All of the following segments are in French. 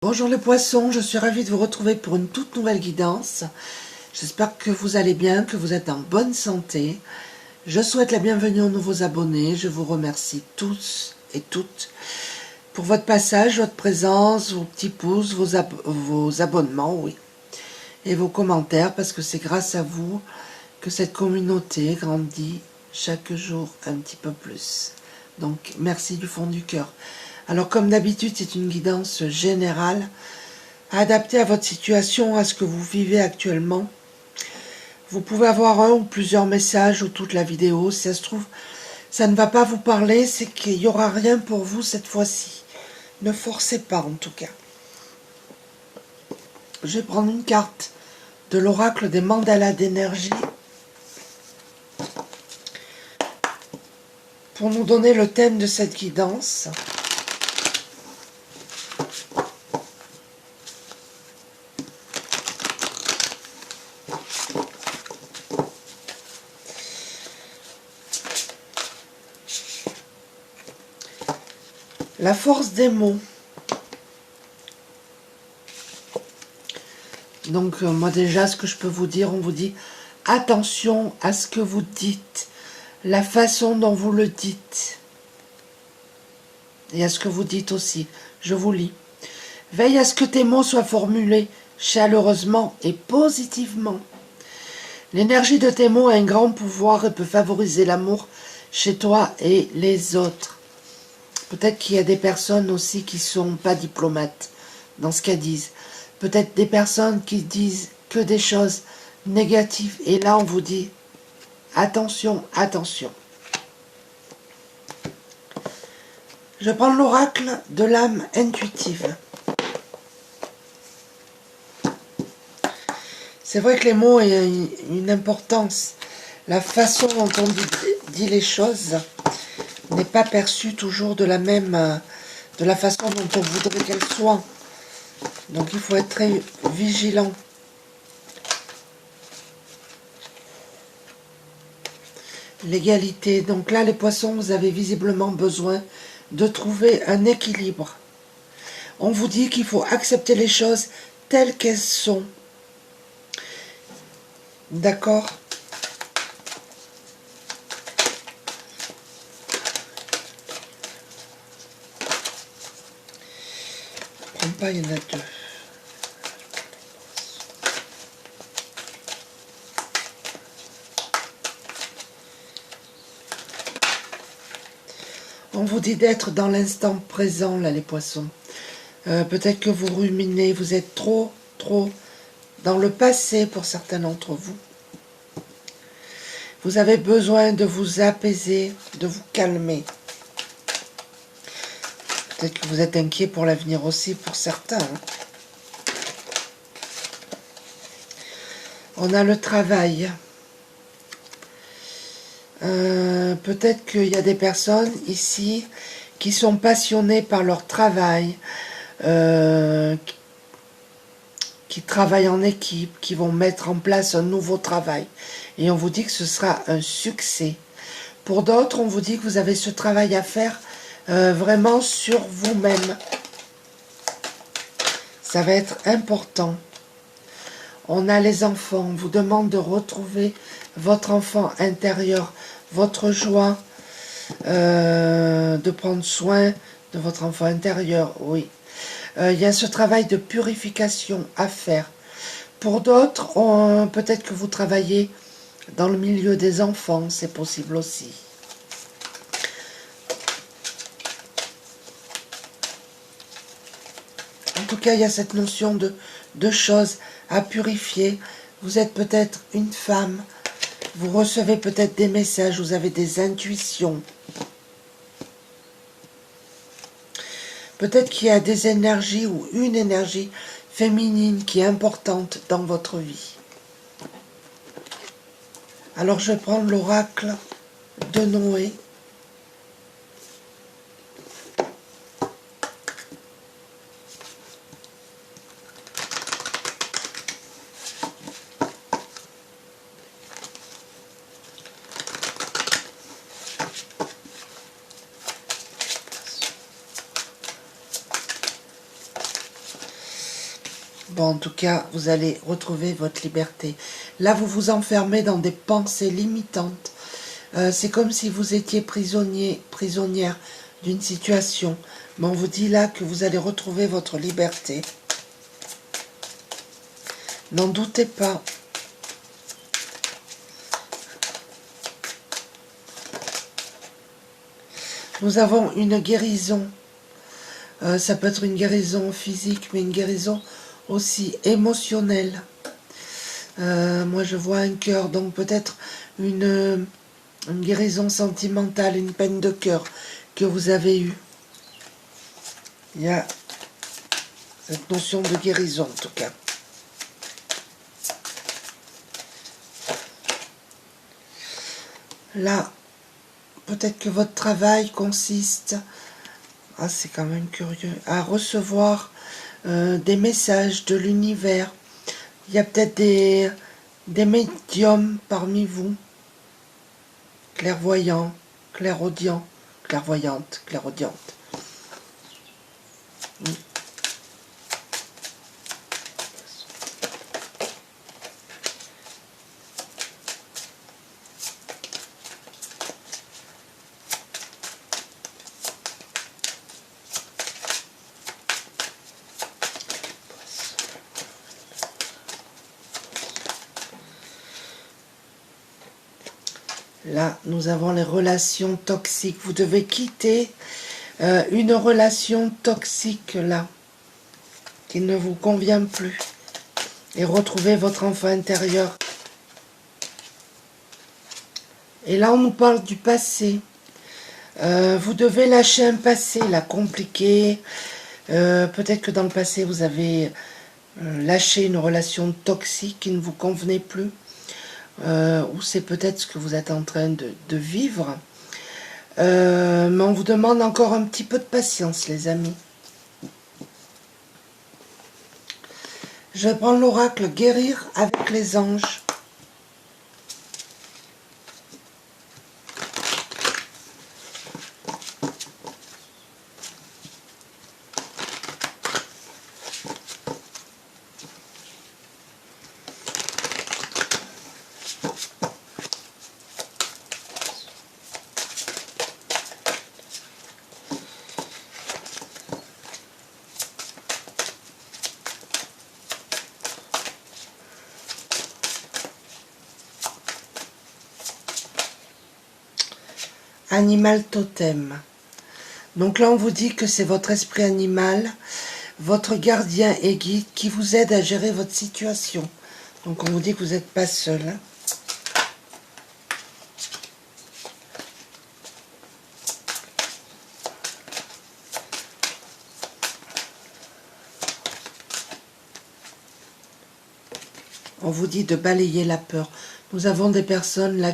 Bonjour les poissons, je suis ravie de vous retrouver pour une toute nouvelle guidance. J'espère que vous allez bien, que vous êtes en bonne santé. Je souhaite la bienvenue aux nouveaux abonnés. Je vous remercie tous et toutes pour votre passage, votre présence, vos petits pouces, vos abonnements, oui, et vos commentaires, parce que c'est grâce à vous que cette communauté grandit chaque jour un petit peu plus. Donc merci du fond du cœur. Alors comme d'habitude, c'est une guidance générale, adaptée à votre situation, à ce que vous vivez actuellement. Vous pouvez avoir un ou plusieurs messages ou toute la vidéo. Si ça se trouve, ça ne va pas vous parler, c'est qu'il n'y aura rien pour vous cette fois-ci. Ne forcez pas en tout cas. Je vais prendre une carte de l'oracle des mandalas d'énergie pour nous donner le thème de cette guidance. La force des mots. Donc moi déjà, ce que je peux vous dire, on vous dit attention à ce que vous dites, la façon dont vous le dites, et à ce que vous dites aussi. Je vous lis. Veille à ce que tes mots soient formulés chaleureusement et positivement. L'énergie de tes mots a un grand pouvoir et peut favoriser l'amour chez toi et les autres. Peut-être qu'il y a des personnes aussi qui ne sont pas diplomates dans ce qu'elles disent. Peut-être des personnes qui disent que des choses négatives. Et là, on vous dit, attention, attention. Je prends l'oracle de l'âme intuitive. C'est vrai que les mots ont une importance. La façon dont on dit les choses n'est pas perçue toujours de la façon dont on voudrait qu'elle soit. Donc il faut être très vigilant. L'égalité. Donc là, les poissons, vous avez visiblement besoin de trouver un équilibre. On vous dit qu'il faut accepter les choses telles qu'elles sont. D'accord ? Je ne prends pas, il y en a deux. On vous dit d'être dans l'instant présent, là, les poissons. Peut-être que vous ruminez, vous êtes trop dans le passé pour certains d'entre vous. Vous avez besoin de vous apaiser, de vous calmer. Peut-être que vous êtes inquiet pour l'avenir aussi, pour certains. On a le travail. Peut-être qu'il y a des personnes ici qui sont passionnées par leur travail, qui travaillent en équipe, qui vont mettre en place un nouveau travail. Et on vous dit que ce sera un succès. Pour d'autres, on vous dit que vous avez ce travail à faire vraiment sur vous-même. Ça va être important. On a les enfants, on vous demande de retrouver votre enfant intérieur, votre joie, de prendre soin de votre enfant intérieur, oui. Il y a ce travail de purification à faire. Pour d'autres, peut-être que vous travaillez dans le milieu des enfants, c'est possible aussi. En tout cas, il y a cette notion de choses à purifier. Vous êtes peut-être une femme, vous recevez peut-être des messages, vous avez des intuitions. Peut-être qu'il y a des énergies ou une énergie féminine qui est importante dans votre vie. Alors je prends l'oracle de Noé. Bon, en tout cas, vous allez retrouver votre liberté. Là, vous vous enfermez dans des pensées limitantes. C'est comme si vous étiez prisonnier, prisonnière d'une situation. Mais on vous dit là que vous allez retrouver votre liberté. N'en doutez pas. Nous avons une guérison. Ça peut être une guérison physique, mais une guérison aussi émotionnelle. Moi, je vois un cœur, donc peut-être une guérison sentimentale, une peine de cœur que vous avez eue. Il y a cette notion de guérison, en tout cas. Là, peut-être que votre travail consiste, ah c'est quand même curieux, à recevoir des messages de l'univers. Il y a peut-être des médiums parmi vous, clairvoyants, clairaudients, clairvoyantes, clairaudiantes. Là, nous avons les relations toxiques. Vous devez quitter une relation toxique, là, qui ne vous convient plus. Et retrouver votre enfant intérieur. Et là, on nous parle du passé. Vous devez lâcher un passé, là, compliqué. Peut-être que dans le passé, vous avez lâché une relation toxique qui ne vous convenait plus. Ou c'est peut-être ce que vous êtes en train de vivre. Mais on vous demande encore un petit peu de patience, les amis. Je vais prendre l'oracle guérir avec les anges. Animal totem. Donc là, on vous dit que c'est votre esprit animal, votre gardien et guide qui vous aide à gérer votre situation. Donc on vous dit que vous n'êtes pas seul. Hein. On vous dit de balayer la peur. Nous avons des personnes là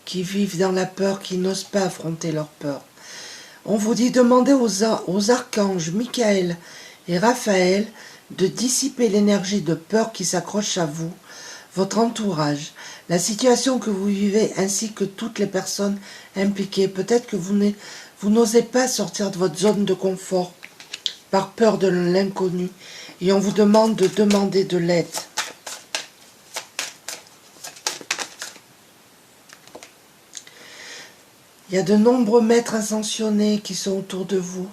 qui vivent dans la peur, qui n'osent pas affronter leur peur. On vous dit demander aux archanges Michael et Raphaël de dissiper l'énergie de peur qui s'accroche à vous, votre entourage, la situation que vous vivez ainsi que toutes les personnes impliquées. Peut-être que vous n'osez pas sortir de votre zone de confort par peur de l'inconnu et on vous demande de demander de l'aide. Il y a de nombreux maîtres ascensionnés qui sont autour de vous.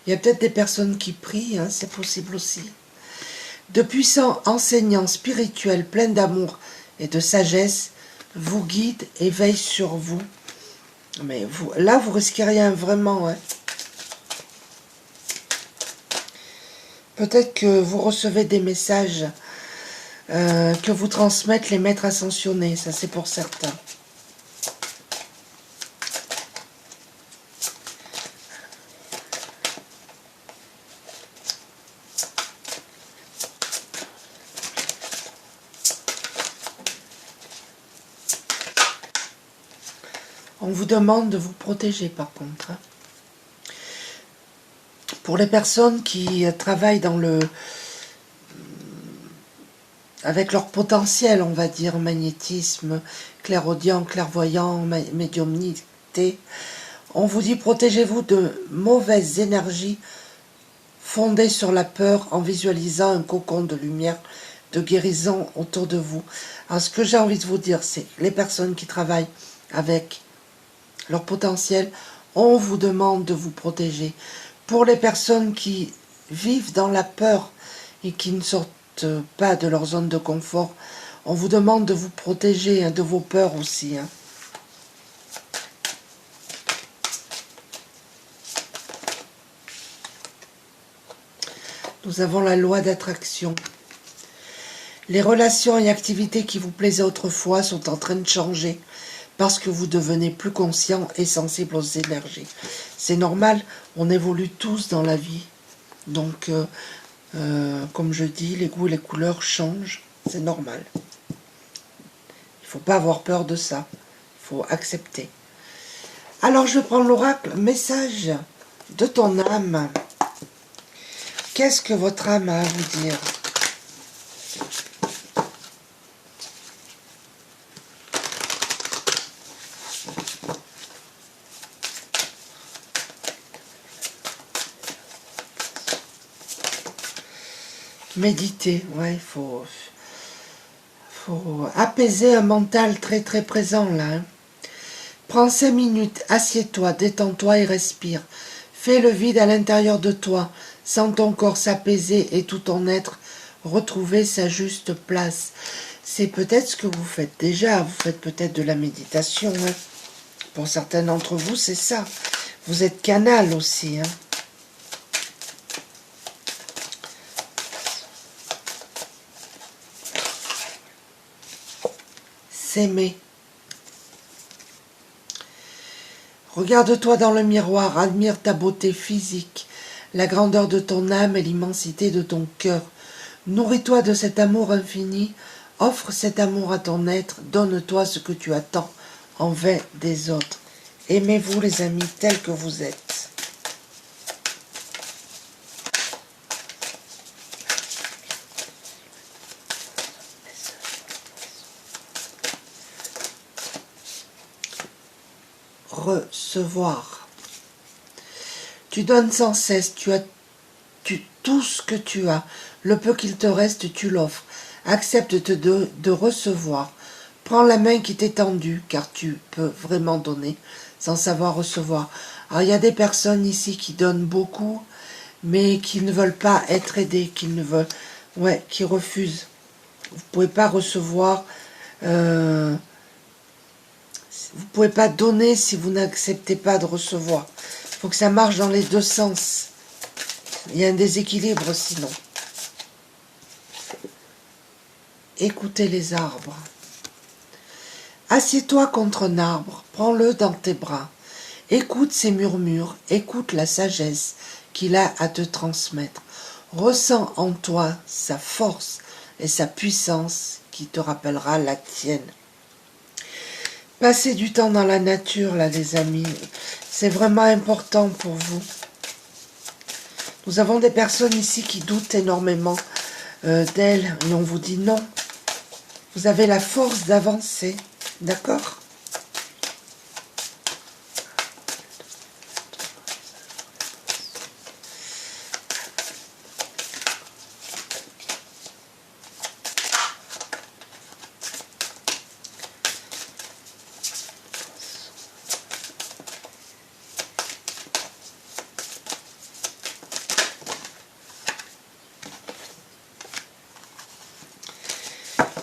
Il y a peut-être des personnes qui prient, hein, c'est possible aussi. De puissants enseignants spirituels pleins d'amour et de sagesse vous guident et veillent sur vous. Mais vous, là, vous risquez rien vraiment. Hein. Peut-être que vous recevez des messages que vous transmettent les maîtres ascensionnés, ça c'est pour certains. On vous demande de vous protéger par contre. Hein. Pour les personnes qui travaillent avec leur potentiel, on va dire, magnétisme, clairaudient, clairvoyant, médiumnité, on vous dit protégez-vous de mauvaises énergies fondez sur la peur en visualisant un cocon de lumière, de guérison autour de vous. Alors ce que j'ai envie de vous dire, c'est les personnes qui travaillent avec leur potentiel, on vous demande de vous protéger. Pour les personnes qui vivent dans la peur et qui ne sortent pas de leur zone de confort, on vous demande de vous protéger de vos peurs aussi. Nous avons la loi d'attraction. Les relations et activités qui vous plaisaient autrefois sont en train de changer parce que vous devenez plus conscient et sensible aux énergies. C'est normal, on évolue tous dans la vie. Donc, comme je dis, les goûts et les couleurs changent, c'est normal. Il ne faut pas avoir peur de ça, il faut accepter. Alors, je prends l'oracle, message de ton âme. Qu'est-ce que votre âme a à vous dire ? Méditer, ouais, il faut apaiser un mental très très présent là. Prends 5 minutes, assieds-toi, détends-toi et respire. Fais le vide à l'intérieur de toi, sens ton corps s'apaiser et tout ton être retrouver sa juste place. C'est peut-être ce que vous faites déjà, vous faites peut-être de la méditation. Pour certains d'entre vous, c'est ça. Vous êtes canal aussi. S'aimer. Regarde-toi dans le miroir, admire ta beauté physique, la grandeur de ton âme et l'immensité de ton cœur. Nourris-toi de cet amour infini, offre cet amour à ton être, donne-toi ce que tu attends envers des autres. Aimez-vous les amis tels que vous êtes. Recevoir. Tu donnes sans cesse, tout ce que tu as, le peu qu'il te reste, tu l'offres. Accepte de recevoir. Prends la main qui t'est tendue, car tu peux vraiment donner sans savoir recevoir. Alors il y a des personnes ici qui donnent beaucoup, mais qui ne veulent pas être aidées, qui refusent. Vous ne pouvez pas recevoir. Vous ne pouvez pas donner si vous n'acceptez pas de recevoir. Il faut que ça marche dans les deux sens. Il y a un déséquilibre sinon. Écoutez les arbres. Assieds-toi contre un arbre, prends-le dans tes bras. Écoute ses murmures, écoute la sagesse qu'il a à te transmettre. Ressens en toi sa force et sa puissance qui te rappellera la tienne. Passez du temps dans la nature, là, les amis. C'est vraiment important pour vous. Nous avons des personnes ici qui doutent énormément d'elles. Et on vous dit non. Vous avez la force d'avancer. D'accord ?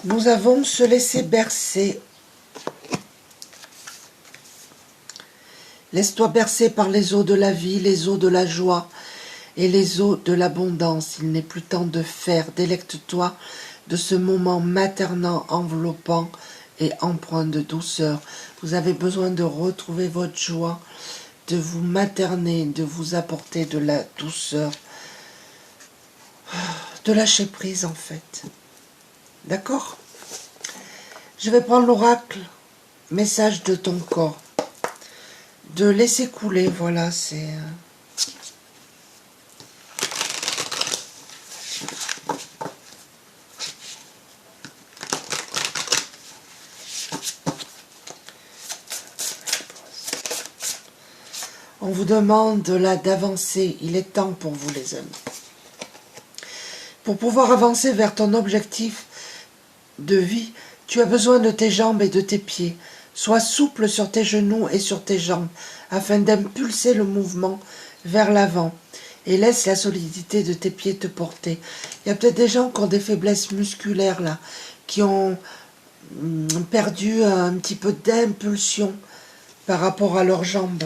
Nous avons se laisser bercer. Laisse-toi bercer par les eaux de la vie, les eaux de la joie et les eaux de l'abondance. Il n'est plus temps de faire. Délecte-toi de ce moment maternant, enveloppant et empreint de douceur. Vous avez besoin de retrouver votre joie, de vous materner, de vous apporter de la douceur, de lâcher prise en fait. D'accord ? Je vais prendre l'oracle, message de ton corps. De laisser couler, voilà, c'est... On vous demande là d'avancer, il est temps pour vous les amis. Pour pouvoir avancer vers ton objectif de vie, tu as besoin de tes jambes et de tes pieds. Sois souple sur tes genoux et sur tes jambes, afin d'impulser le mouvement vers l'avant. Et laisse la solidité de tes pieds te porter. Il y a peut-être des gens qui ont des faiblesses musculaires là, qui ont perdu un petit peu d'impulsion par rapport à leurs jambes.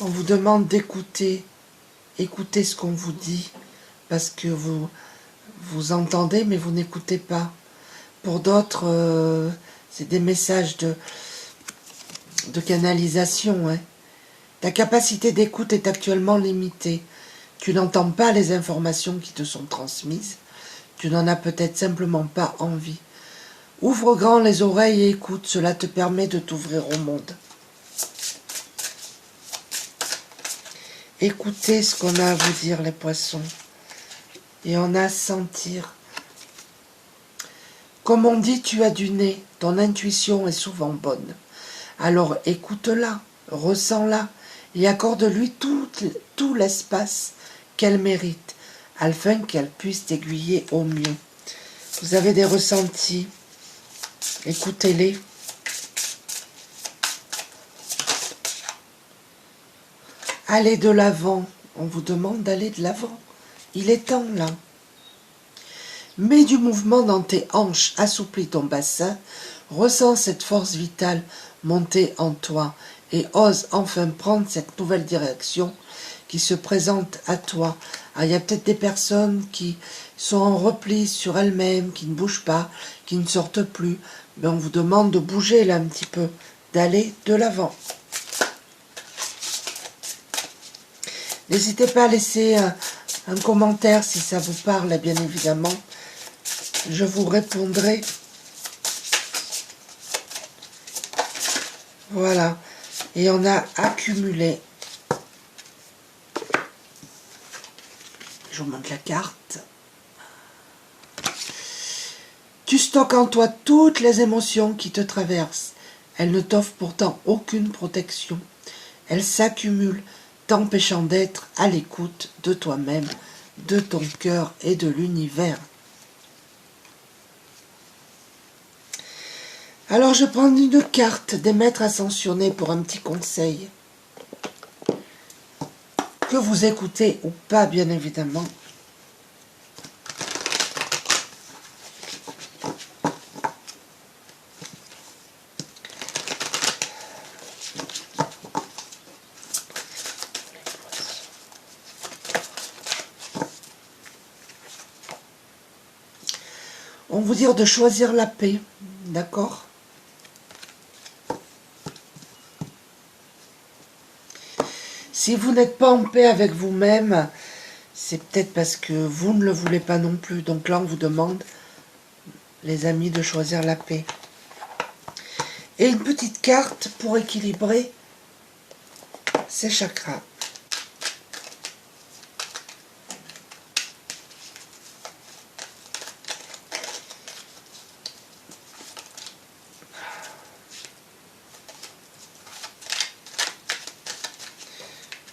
On vous demande d'écouter, écoutez ce qu'on vous dit, parce que vous entendez mais vous n'écoutez pas. Pour d'autres, c'est des messages de canalisation. Hein. Ta capacité d'écoute est actuellement limitée. Tu n'entends pas les informations qui te sont transmises. Tu n'en as peut-être simplement pas envie. Ouvre grand les oreilles et écoute. Cela te permet de t'ouvrir au monde. Écoutez ce qu'on a à vous dire, les poissons. Et on a à sentir. Comme on dit, tu as du nez. Ton intuition est souvent bonne. Alors écoute-la, ressens-la et accorde-lui tout l'espace qu'elle mérite, afin qu'elle puisse t'aiguiller au mieux. Vous avez des ressentis, écoutez-les. Allez de l'avant, on vous demande d'aller de l'avant. Il est temps là. Mets du mouvement dans tes hanches, assouplis ton bassin, ressens cette force vitale monter en toi et ose enfin prendre cette nouvelle direction qui se présente à toi. Alors, il y a peut-être des personnes qui sont en repli sur elles-mêmes, qui ne bougent pas, qui ne sortent plus. Mais on vous demande de bouger là un petit peu, d'aller de l'avant. N'hésitez pas à laisser un commentaire si ça vous parle, bien évidemment. Je vous répondrai. Voilà. Et on a accumulé. Je vous montre la carte. Tu stockes en toi toutes les émotions qui te traversent. Elles ne t'offrent pourtant aucune protection. Elles s'accumulent, t'empêchant d'être à l'écoute de toi-même, de ton cœur et de l'univers. Alors je prends une carte des maîtres ascensionnés pour un petit conseil. Que vous écoutez ou pas, bien évidemment. On vous dit de choisir la paix, d'accord ? Si vous n'êtes pas en paix avec vous-même, c'est peut-être parce que vous ne le voulez pas non plus. Donc là, on vous demande, les amis, de choisir la paix. Et une petite carte pour équilibrer ces chakras.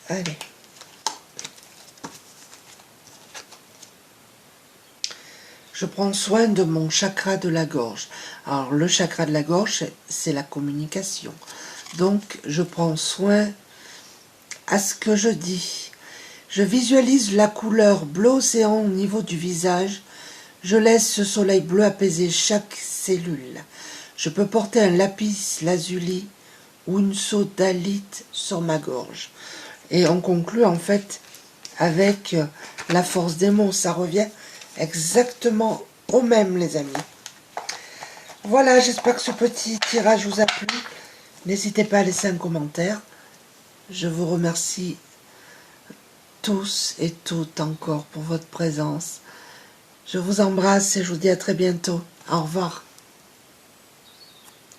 Allez. Je prends soin de mon chakra de la gorge. Alors, le chakra de la gorge, c'est la communication. Donc, je prends soin à ce que je dis. Je visualise la couleur bleu océan au niveau du visage. Je laisse ce soleil bleu apaiser chaque cellule. Je peux porter un lapis lazuli ou une sodalite sur ma gorge. Et on conclut en fait avec la force des mots. Ça revient exactement au même, les amis. Voilà, j'espère que ce petit tirage vous a plu. N'hésitez pas à laisser un commentaire. Je vous remercie tous et toutes encore pour votre présence. Je vous embrasse et je vous dis à très bientôt. Au revoir.